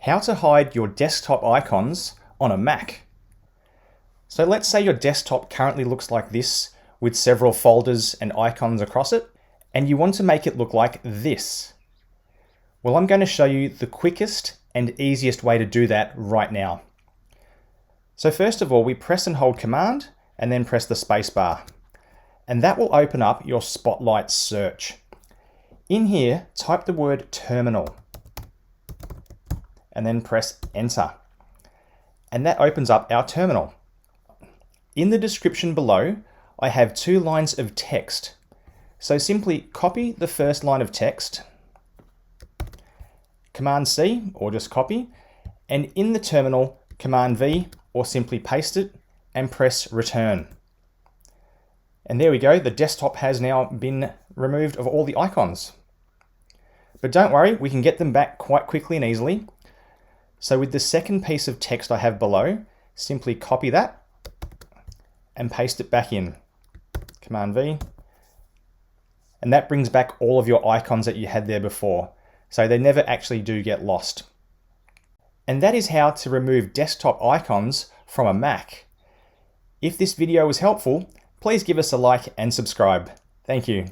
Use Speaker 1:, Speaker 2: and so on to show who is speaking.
Speaker 1: how to hide your desktop icons on a Mac. So let's say your desktop currently looks like this with several folders and icons across it, and you want to make it look like this. Well, I'm going to show you the quickest and easiest way to do that right now. So first of all, we press and hold Command and then press the space bar. And that will open up your Spotlight search. In here, type the word terminal and then press enter. And that opens up our terminal. In the description below, I have 2 lines of text. So simply copy the first line of text, Command C or just copy, and in the terminal, Command V or simply paste it and press return. And there we go, the desktop has now been removed of all the icons. But don't worry, we can get them back quite quickly and easily. So with the second piece of text I have below, simply copy that and paste it back in. Command V. And that brings back all of your icons that you had there before. So they never actually do get lost. And that is how to remove desktop icons from a Mac. If this video was helpful, please give us a like and subscribe. Thank you.